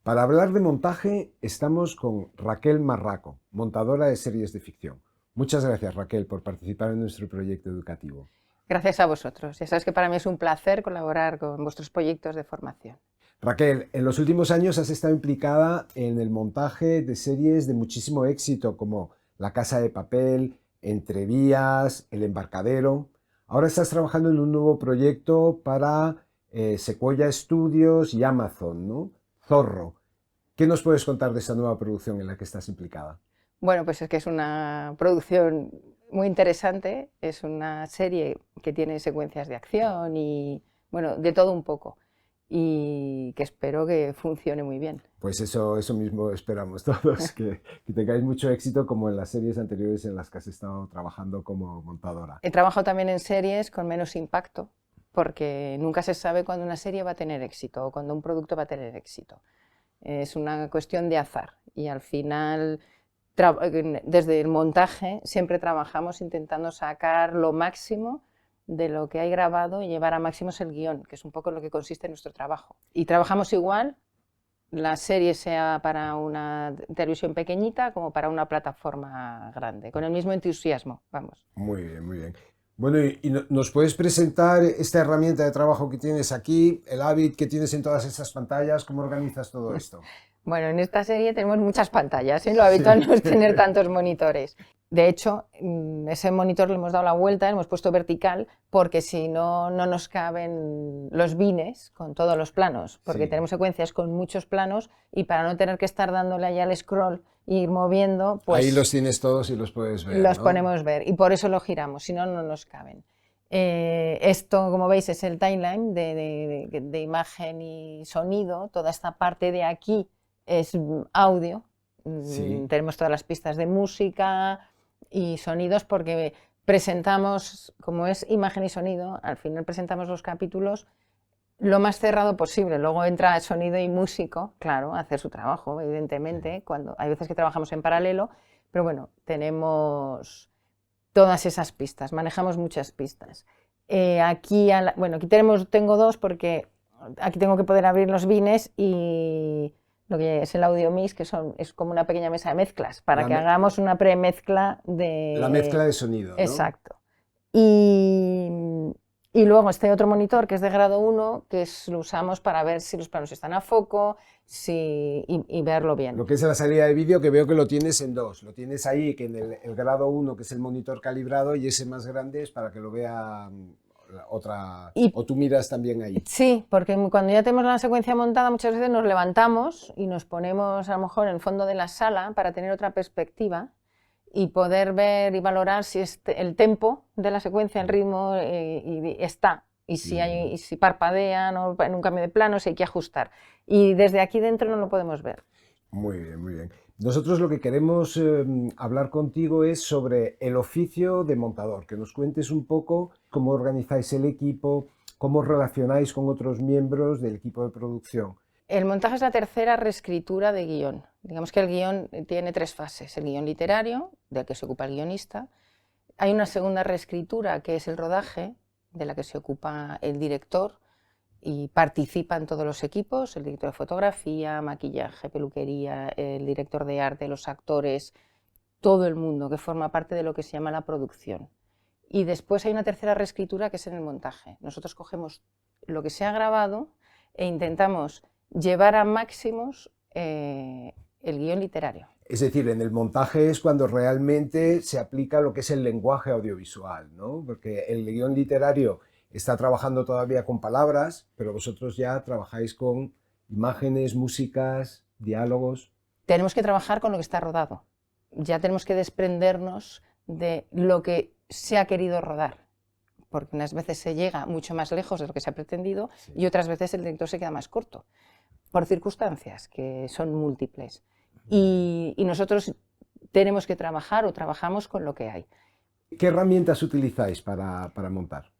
Para hablar de montaje estamos con Raquel Marraco, montadora de series de ficción. Muchas gracias, Raquel, por participar en nuestro proyecto educativo. Gracias a vosotros. Ya sabes que para mí es un placer colaborar con vuestros proyectos de formación. Raquel, en los últimos años has estado implicada en el montaje de series de muchísimo éxito como La Casa de Papel, Entrevías, El Embarcadero. Ahora estás trabajando en un nuevo proyecto para Sequoia Studios y Amazon, ¿no? Zorro. ¿Qué nos puedes contar de esta nueva producción en la que estás implicada? Bueno, pues es que es una producción muy interesante, es una serie que tiene secuencias de acción y, bueno, de todo un poco, y que espero que funcione muy bien. Pues eso mismo esperamos todos, que tengáis mucho éxito como en las series anteriores en las que has estado trabajando como montadora. He trabajado también en series con menos impacto, porque nunca se sabe cuándo una serie va a tener éxito o cuándo un producto va a tener éxito. Es una cuestión de azar y al final desde el montaje siempre trabajamos intentando sacar lo máximo de lo que hay grabado y llevar a máximos el guión, que es un poco en lo que consiste nuestro trabajo. Y trabajamos igual, la serie sea para una televisión pequeñita como para una plataforma grande, con el mismo entusiasmo, vamos. Muy bien, muy bien. Bueno, ¿nos puedes presentar esta herramienta de trabajo que tienes aquí, el Avid que tienes en todas estas pantallas? ¿Cómo organizas todo esto? Bueno, en esta serie tenemos muchas pantallas, ¿eh? Lo Sí. habitual no es tener tantos monitores. De hecho, ese monitor le hemos dado la vuelta, le hemos puesto vertical, porque si no, no nos caben los bines con todos los planos, porque Sí. tenemos secuencias con muchos planos y para no tener que estar dándole allá al scroll e ir moviendo, Ahí pues los tienes todos y los puedes ver, los ¿no? ponemos ver y por eso lo giramos, si no, no nos caben. Esto, como veis, es el timeline de imagen y sonido. Toda esta parte de aquí es audio. Sí. Tenemos todas las pistas de música y sonidos porque presentamos, como es imagen y sonido, al final presentamos los capítulos lo más cerrado posible. Luego entra sonido y músico, claro, a hacer su trabajo, evidentemente. Cuando, hay veces que trabajamos en paralelo, pero bueno, tenemos todas esas pistas, manejamos muchas pistas. Bueno, aquí tengo dos porque aquí tengo que poder abrir los bines y lo que es el audio mix, es como una pequeña mesa de mezclas, para La, que me- hagamos una premezcla la mezcla de... de sonido, ¿no? Exacto. Y, y luego este otro monitor que es de grado 1, lo usamos para ver si los planos están a foco y verlo bien. Lo que es la salida de vídeo, que veo que lo tienes en dos. Lo tienes ahí, que en el grado uno, que es el monitor calibrado, y ese más grande es para que lo vea otra. Y O tú miras también ahí. sí, porque cuando ya tenemos la secuencia montada, muchas veces nos levantamos y nos ponemos a lo mejor en el fondo de la sala para tener otra perspectiva y poder ver y valorar si el tempo de la secuencia, el ritmo está. Y si parpadea en un cambio de plano, si hay que ajustar. Y desde aquí dentro no lo podemos ver. Muy bien, muy bien. Nosotros lo que queremos hablar contigo es sobre el oficio de montador, que nos cuentes un poco cómo organizáis el equipo, cómo os relacionáis con otros miembros del equipo de producción. El montaje es la tercera reescritura de guión. Digamos que el guión tiene tres fases. El guión literario, del que se ocupa el guionista. Hay una segunda reescritura, que es el rodaje, de la que se ocupa el director y participan todos los equipos, el director de fotografía, maquillaje, peluquería, el director de arte, los actores, todo el mundo que forma parte de lo que se llama la producción. Y después hay una tercera reescritura que es en el montaje. Nosotros cogemos lo que se ha grabado e intentamos llevar a máximos el guión literario. Es decir, en el montaje es cuando realmente se aplica lo que es el lenguaje audiovisual, ¿no? Porque el guión literario está trabajando todavía con palabras, pero vosotros ya trabajáis con imágenes, músicas, diálogos. Tenemos que trabajar con lo que está rodado. Ya tenemos que desprendernos de lo que se ha querido rodar, porque unas veces se llega mucho más lejos de lo que se ha pretendido Sí. y otras veces el director se queda más corto, por circunstancias que son múltiples. Y nosotros tenemos que trabajar o trabajamos con lo que hay. ¿Qué herramientas utilizáis para montar?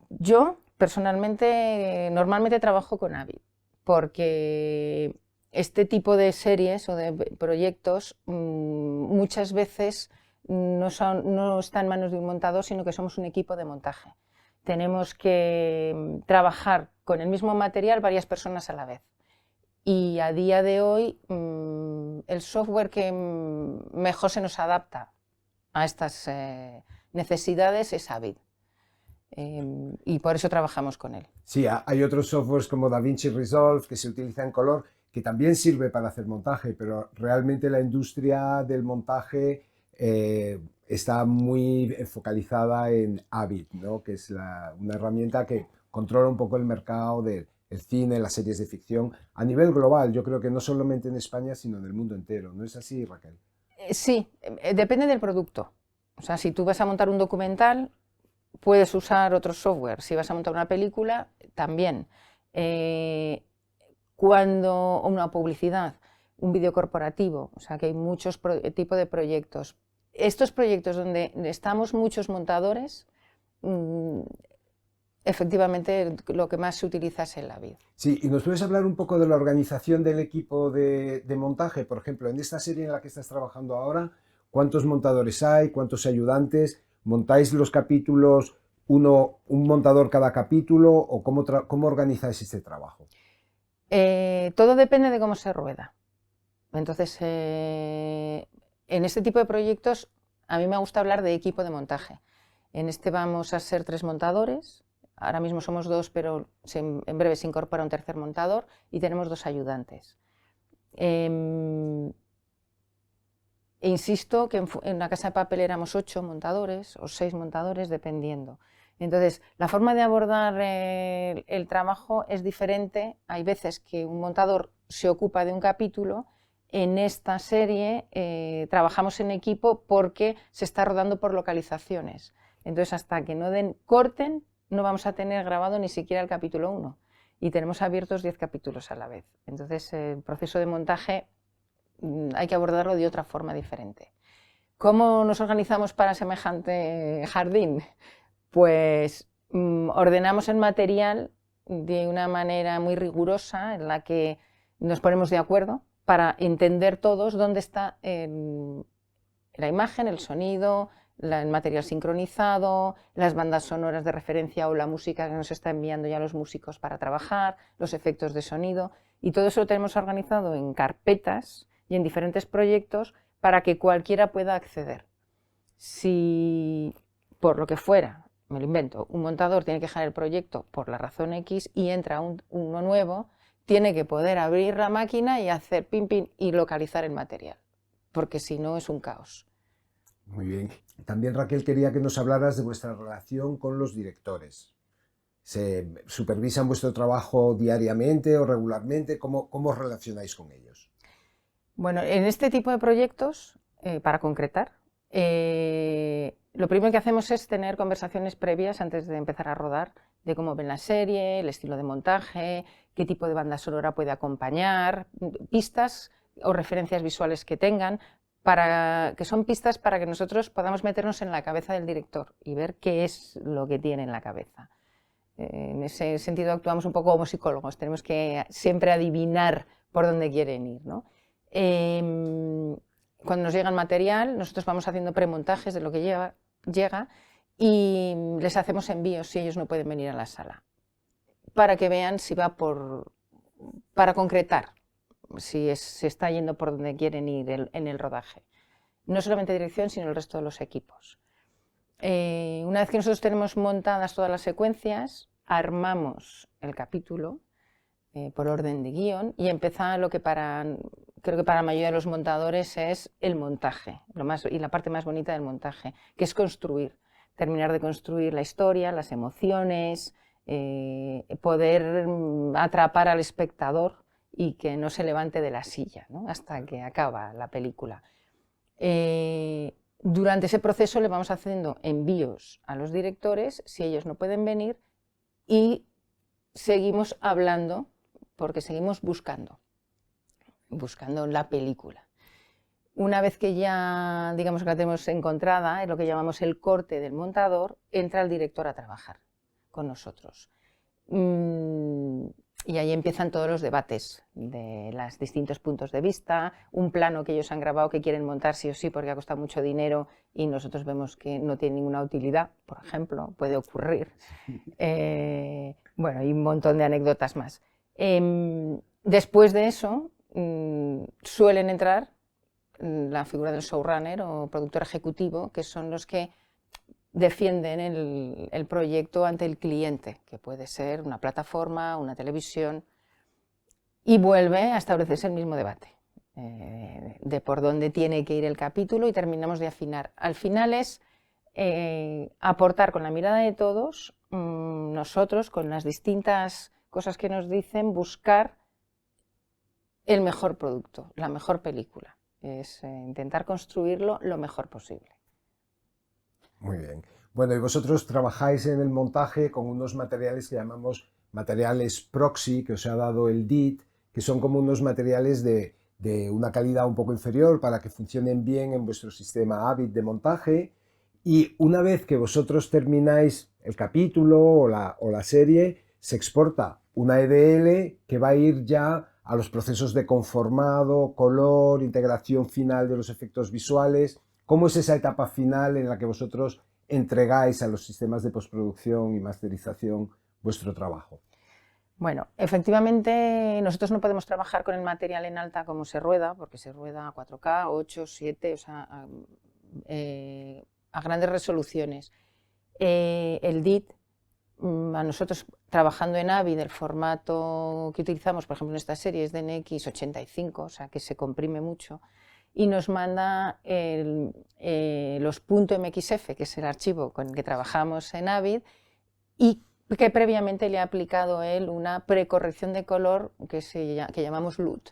Yo, personalmente, normalmente trabajo con Avid, porque este tipo de series o de proyectos muchas veces no está en manos de un montador, sino que somos un equipo de montaje. Tenemos que trabajar con el mismo material varias personas a la vez. y a día de hoy el software que mejor se nos adapta a estas necesidades es Avid. Y por eso trabajamos con él. Sí, hay otros softwares como DaVinci Resolve que se utiliza en color, que también sirve para hacer montaje, pero realmente la industria del montaje está muy focalizada en Avid, ¿no? Que es una herramienta que controla un poco el mercado del cine, las series de ficción, a nivel global. Yo creo que no solamente en España, sino en el mundo entero. ¿No es así, Raquel? Sí, depende del producto. O sea, si tú vas a montar un documental, puedes usar otro software. Si vas a montar una película, también. Cuando una publicidad, un vídeo corporativo, o sea que hay muchos tipos de proyectos. Estos proyectos donde estamos muchos montadores, efectivamente lo que más se utiliza es el Avid. Sí, y nos puedes hablar un poco de la organización del equipo de montaje. Por ejemplo, en esta serie en la que estás trabajando ahora, ¿cuántos montadores hay? ¿Cuántos ayudantes? ¿Montáis los capítulos un montador cada capítulo? ¿O cómo organizáis este trabajo? Todo depende de cómo se rueda. Entonces, en este tipo de proyectos a mí me gusta hablar de equipo de montaje. En este vamos a ser 3 montadores, ahora mismo somos 2, pero en breve se incorpora un tercer montador y tenemos 2 ayudantes. Insisto que en la Casa de Papel éramos 8 montadores o 6 montadores, dependiendo. Entonces, la forma de abordar el trabajo es diferente. Hay veces que un montador se ocupa de un capítulo. En esta serie trabajamos en equipo porque se está rodando por localizaciones. Entonces, hasta que no corten, no vamos a tener grabado ni siquiera el capítulo 1. Y tenemos abiertos 10 capítulos a la vez. Entonces, el proceso de montaje hay que abordarlo de otra forma diferente. ¿Cómo nos organizamos para semejante jardín? Pues ordenamos el material de una manera muy rigurosa en la que nos ponemos de acuerdo para entender todos dónde está la imagen, el sonido, el material sincronizado, las bandas sonoras de referencia o la música que nos está enviando ya los músicos para trabajar, los efectos de sonido, y todo eso lo tenemos organizado en carpetas y en diferentes proyectos para que cualquiera pueda acceder. Si por lo que fuera, me lo invento, un montador tiene que dejar el proyecto por la razón X y entra uno nuevo, tiene que poder abrir la máquina y hacer pin pin y localizar el material, porque si no es un caos. Muy bien. También, Raquel, quería que nos hablaras de vuestra relación con los directores. ¿Se supervisan vuestro trabajo diariamente o regularmente? ¿Cómo os relacionáis con ellos? Bueno, en este tipo de proyectos, para concretar, lo primero que hacemos es tener conversaciones previas antes de empezar a rodar de cómo ven la serie, el estilo de montaje, qué tipo de banda sonora puede acompañar, pistas o referencias visuales que tengan, que son pistas para que nosotros podamos meternos en la cabeza del director y ver qué es lo que tiene en la cabeza. En ese sentido actuamos un poco como psicólogos, tenemos que siempre adivinar por dónde quieren ir, ¿no? Cuando nos llega el material, nosotros vamos haciendo premontajes de lo que llega y les hacemos envíos si ellos no pueden venir a la sala, para que vean si va para concretar, si se está yendo por donde quieren ir en el rodaje. No solamente dirección, sino el resto de los equipos. Una vez que nosotros tenemos montadas todas las secuencias, armamos el capítulo por orden de guión y empieza lo que creo que para la mayoría de los montadores es el montaje, y la parte más bonita del montaje, que es construir, terminar de construir la historia, las emociones, poder atrapar al espectador y que no se levante de la silla, ¿no? Hasta que acaba la película. Durante ese proceso le vamos haciendo envíos a los directores si ellos no pueden venir y seguimos hablando porque seguimos buscando la película. Una vez que ya digamos que la tenemos encontrada, es lo que llamamos el corte del montador, entra el director a trabajar con nosotros. Y ahí empiezan todos los debates de los distintos puntos de vista, un plano que ellos han grabado que quieren montar sí o sí porque ha costado mucho dinero y nosotros vemos que no tiene ninguna utilidad, por ejemplo, puede ocurrir. Bueno, y un montón de anécdotas más. Después de eso, suelen entrar la figura del showrunner o productor ejecutivo, que son los que defienden el proyecto ante el cliente, que puede ser una plataforma, una televisión, y vuelve a establecerse el mismo debate de por dónde tiene que ir el capítulo y terminamos de afinar. Al final es aportar con la mirada de todos, nosotros con las distintas cosas que nos dicen, buscar el mejor producto, la mejor película. Es intentar construirlo lo mejor posible. Muy bien. Bueno, y vosotros trabajáis en el montaje con unos materiales que llamamos materiales proxy, que os ha dado el DIT, que son como unos materiales de una calidad un poco inferior para que funcionen bien en vuestro sistema Avid de montaje. Y una vez que vosotros termináis el capítulo o la serie, se exporta una EDL que va a ir ya a los procesos de conformado, color, integración final de los efectos visuales. ¿Cómo es esa etapa final en la que vosotros entregáis a los sistemas de postproducción y masterización vuestro trabajo? Bueno, efectivamente nosotros no podemos trabajar con el material en alta como se rueda, porque se rueda a 4K, 8, 7, o sea, a grandes resoluciones. El DIT, a nosotros trabajando en Avid, el formato que utilizamos, por ejemplo, en esta serie es de NX 85, o sea que se comprime mucho, y nos manda los .mxf, que es el archivo con el que trabajamos en Avid, y que previamente le ha aplicado él una precorrección de color que llamamos LUT.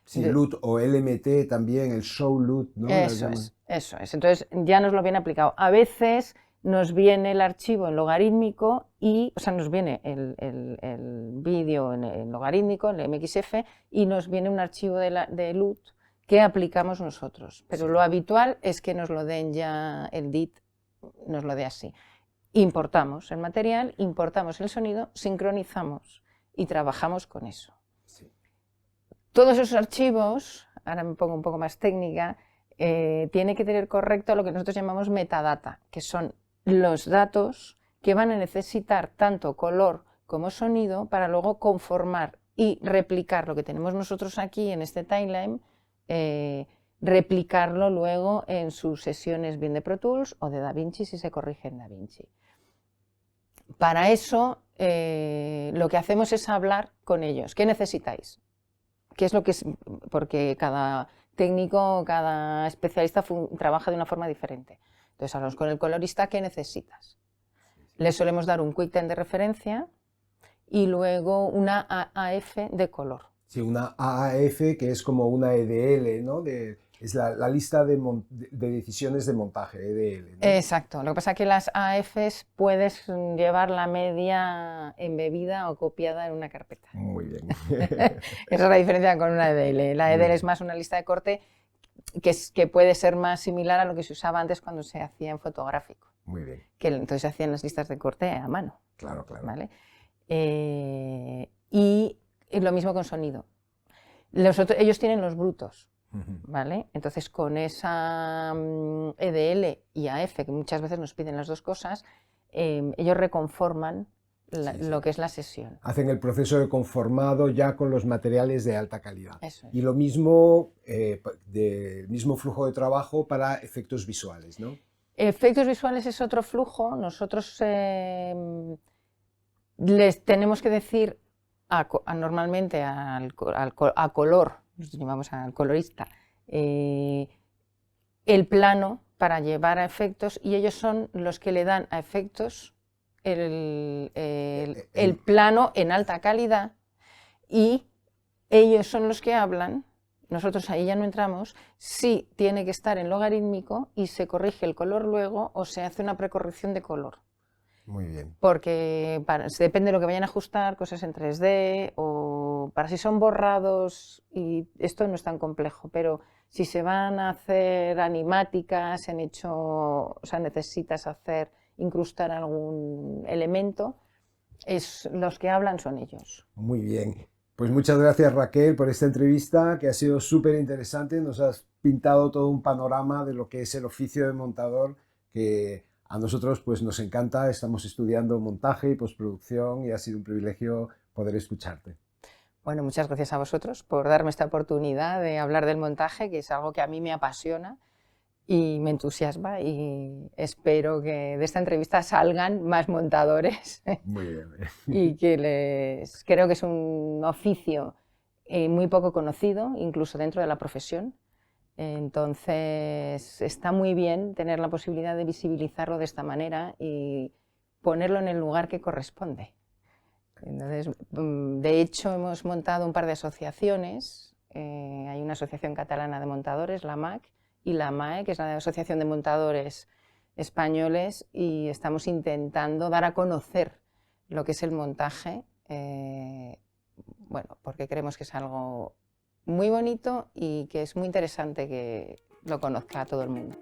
Sí, LUT o LMT también, el show LUT, ¿no? Eso es. Entonces ya nos lo viene aplicado. A veces nos viene el archivo en logarítmico o sea, nos viene el vídeo en logarítmico, en MXF, y nos viene un archivo de LUT que aplicamos nosotros. Pero lo habitual es que nos lo den ya el DIT, nos lo dé así. Importamos el material, importamos el sonido, sincronizamos y trabajamos con eso. Sí. Todos esos archivos, ahora me pongo un poco más técnica, tiene que tener correcto lo que nosotros llamamos metadata, que son los datos que van a necesitar tanto color como sonido para luego conformar y replicar lo que tenemos nosotros aquí en este timeline, replicarlo luego en sus sesiones bien de Pro Tools o de DaVinci si se corrige en DaVinci. Para eso lo que hacemos es hablar con ellos. ¿Qué necesitáis? ¿Qué es lo que es? Porque cada técnico, cada especialista trabaja de una forma diferente. Entonces hablamos con el colorista, ¿qué necesitas? Le solemos dar un QuickTime de referencia y luego una AAF de color. Sí, una AAF que es como una EDL, ¿no? Es la lista de decisiones de montaje, EDL, ¿no? Exacto. Lo que pasa es que las AFs puedes llevar la media embebida o copiada en una carpeta. Muy bien. Esa es la diferencia con una EDL. La EDL es más una lista de corte que puede ser más similar a lo que se usaba antes cuando se hacía en fotográfico. Muy bien. Que entonces se hacían las listas de corte a mano. Claro, claro. ¿Vale? Y lo mismo con sonido. Ellos tienen los brutos. ¿Vale? Entonces con esa EDL y AF, que muchas veces nos piden las dos cosas, ellos reconforman lo que es la sesión. Hacen el proceso de conformado ya con los materiales de alta calidad. Eso es. Y lo mismo, del mismo flujo de trabajo para efectos visuales, ¿no? Efectos visuales es otro flujo. Nosotros les tenemos que decir normalmente a color, nos llamamos al colorista, el plano para llevar a efectos, y ellos son los que le dan a efectos el plano en alta calidad, y ellos son los que hablan, nosotros ahí ya no entramos, si tiene que estar en logarítmico y se corrige el color luego o se hace una precorrección de color. Muy bien. Porque depende de lo que vayan a ajustar, cosas en 3D o para si son borrados, y esto no es tan complejo, pero si se van a hacer animáticas, o sea, necesitas incrustar algún elemento, los que hablan son ellos. Muy bien. Pues muchas gracias, Raquel, por esta entrevista que ha sido súper interesante. Nos has pintado todo un panorama de lo que es el oficio de montador, que a nosotros pues nos encanta. Estamos estudiando montaje y postproducción y ha sido un privilegio poder escucharte. Bueno, muchas gracias a vosotros por darme esta oportunidad de hablar del montaje, que es algo que a mí me apasiona y me entusiasma, y espero que de esta entrevista salgan más montadores Muy bien. y creo que es un oficio muy poco conocido, incluso dentro de la profesión. Entonces está muy bien tener la posibilidad de visibilizarlo de esta manera y ponerlo en el lugar que corresponde. Entonces, de hecho, hemos montado un par de asociaciones. Hay una asociación catalana de montadores, la MAC, y la MAE, que es la Asociación de Montadores Españoles, y estamos intentando dar a conocer lo que es el montaje, bueno, porque creemos que es algo muy bonito y que es muy interesante que lo conozca todo el mundo.